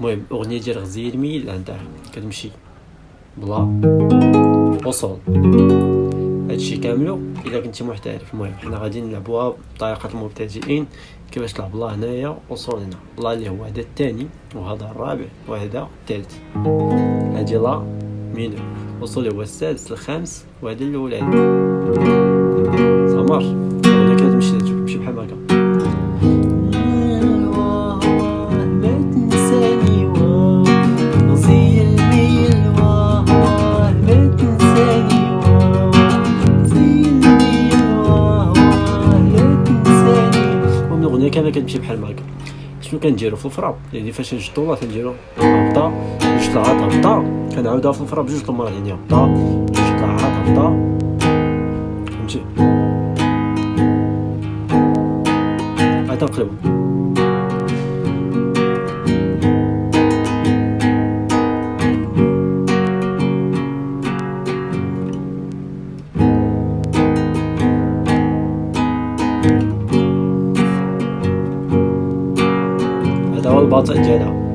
المهم اغنيه ديال غزير ميل عندها كتمشي بلا وصول. هادشي كاملو الا كنتي محترف. المهم حنا غادي نلعبوها بطريقه المبتدئين، كيفاش تلعب لا هنايا وصول هنا، لا اللي هو هذا الثاني وهذا الرابع وهذا الثالث. هادي لا مينور، وصول هو السادس الخامس وهذا الاولاني. سمر انا كتمشي بحال هكا. الاغنيه كامله كتمشي بحال هكا. شنو كنديرو في الفرا؟ يعني فاش نشدو لا كنديرو هبطه جوج طلعات هبطه، كنعاودها في الفرا بجوج المرات، يعني هبطه جوج طلعات هبطه، فهمتي؟ عاد نقلبو. هذا هو الباطئ ديالها.